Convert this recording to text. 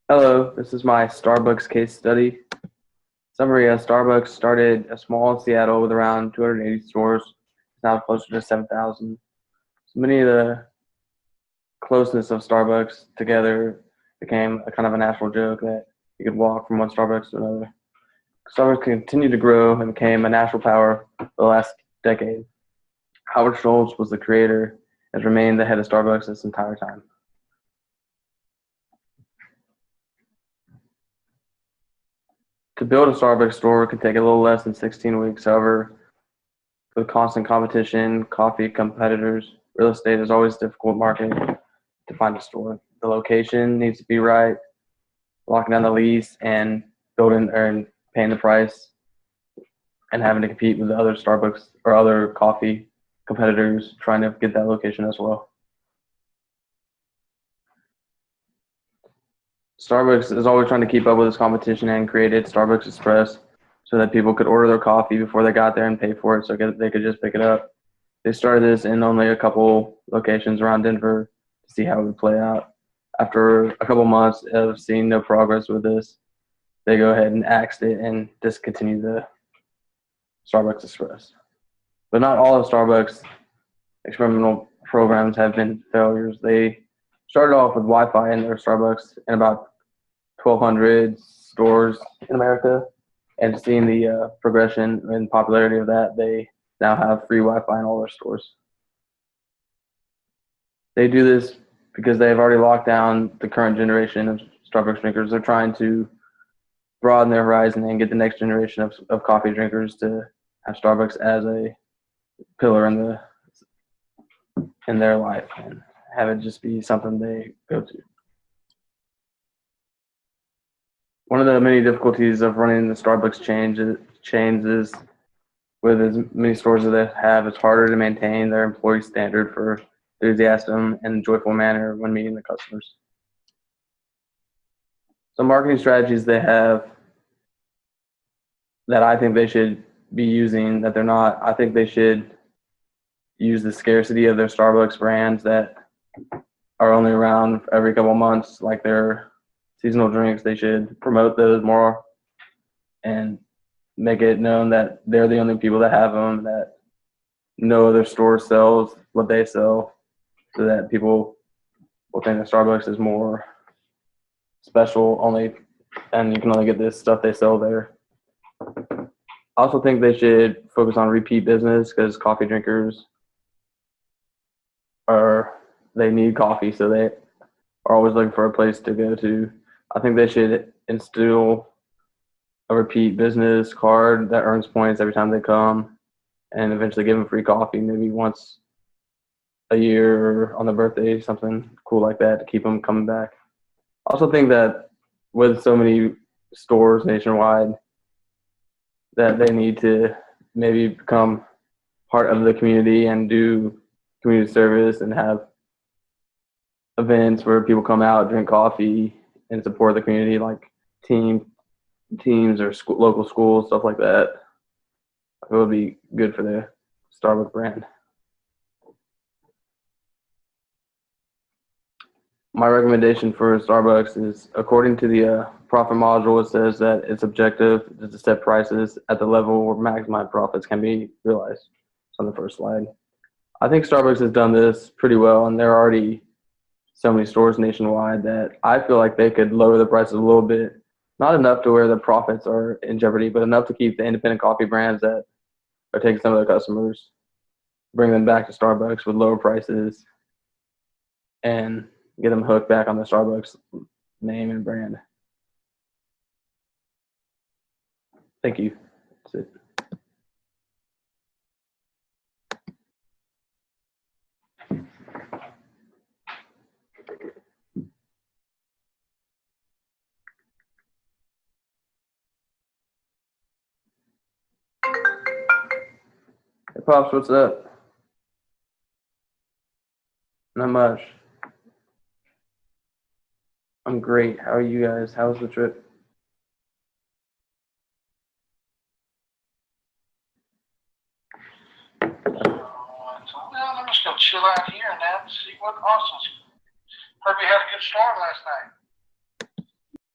Hello, this is my Starbucks case study. Summary: Starbucks started small in Seattle with around 280 stores. It's now closer to 7,000. So many of the closeness of Starbucks together became a kind of a national joke that you could walk from one Starbucks to another. Starbucks continued to grow and became a national power for the last decade. Howard Schultz was the creator and has remained the head of Starbucks this entire time. To build a Starbucks store could take a little less than 16 weeks. However, with constant competition, coffee competitors, real estate is always difficult market to find a store. The location needs to be right, locking down the lease and building and paying the price and having to compete with the other Starbucks or other coffee competitors trying to get that location as well. Starbucks is always trying to keep up with this competition and created Starbucks Express so that people could order their coffee before they got there and pay for it so they could just pick it up. They started this in only a couple locations around Denver to see how it would play out. After a couple months of seeing no progress with this, they go ahead and axed it and discontinue the Starbucks Express. But not all of Starbucks experimental programs have been failures. They started off with Wi-Fi in their Starbucks in about 1,200 stores in America, and seeing the progression and popularity of that, they now have free Wi-Fi in all their stores. They do this because they've already locked down the current generation of Starbucks drinkers. They're trying to broaden their horizon and get the next generation of coffee drinkers to have Starbucks as a pillar in their life and have it just be something they go to. One of the many difficulties of running the Starbucks chains is with as many stores as they have, it's harder to maintain their employee standard for enthusiasm and joyful manner when meeting the customers. Some marketing strategies they have that I think they should be using that they're not. I think they should use the scarcity of their Starbucks brands that are only around every couple months, like their seasonal drinks. They should promote those more and make it known that they're the only people that have them, that no other store sells what they sell, so that people will think that Starbucks is more special only, and you can only get this stuff they sell there. I also think they should focus on repeat business because coffee drinkers they need coffee, so they are always looking for a place to go to. I think they should instill a repeat business card that earns points every time they come, and eventually give them free coffee, maybe once a year or on their birthday, something cool like that to keep them coming back. I also think that with so many stores nationwide, that they need to maybe become part of the community and do community service and have events where people come out, drink coffee, and support the community, like teams or local schools, stuff like that. It would be good for the Starbucks brand. My recommendation for Starbucks is, according to the profit module, it says that its objective is to set prices at the level where maximum profits can be realized. It's on the first slide. I think Starbucks has done this pretty well, and there are already so many stores nationwide that I feel like they could lower the prices a little bit. Not enough to where the profits are in jeopardy, but enough to keep the independent coffee brands that are taking some of their customers, bring them back to Starbucks with lower prices, and get them hooked back on the Starbucks name and brand. Thank you. That's it. Hey, Pops, what's up? Not much. I'm great. How are you guys? How was the trip? Well, I'm just gonna chill out here and now and see what Austin's. Heard we had a good storm last night.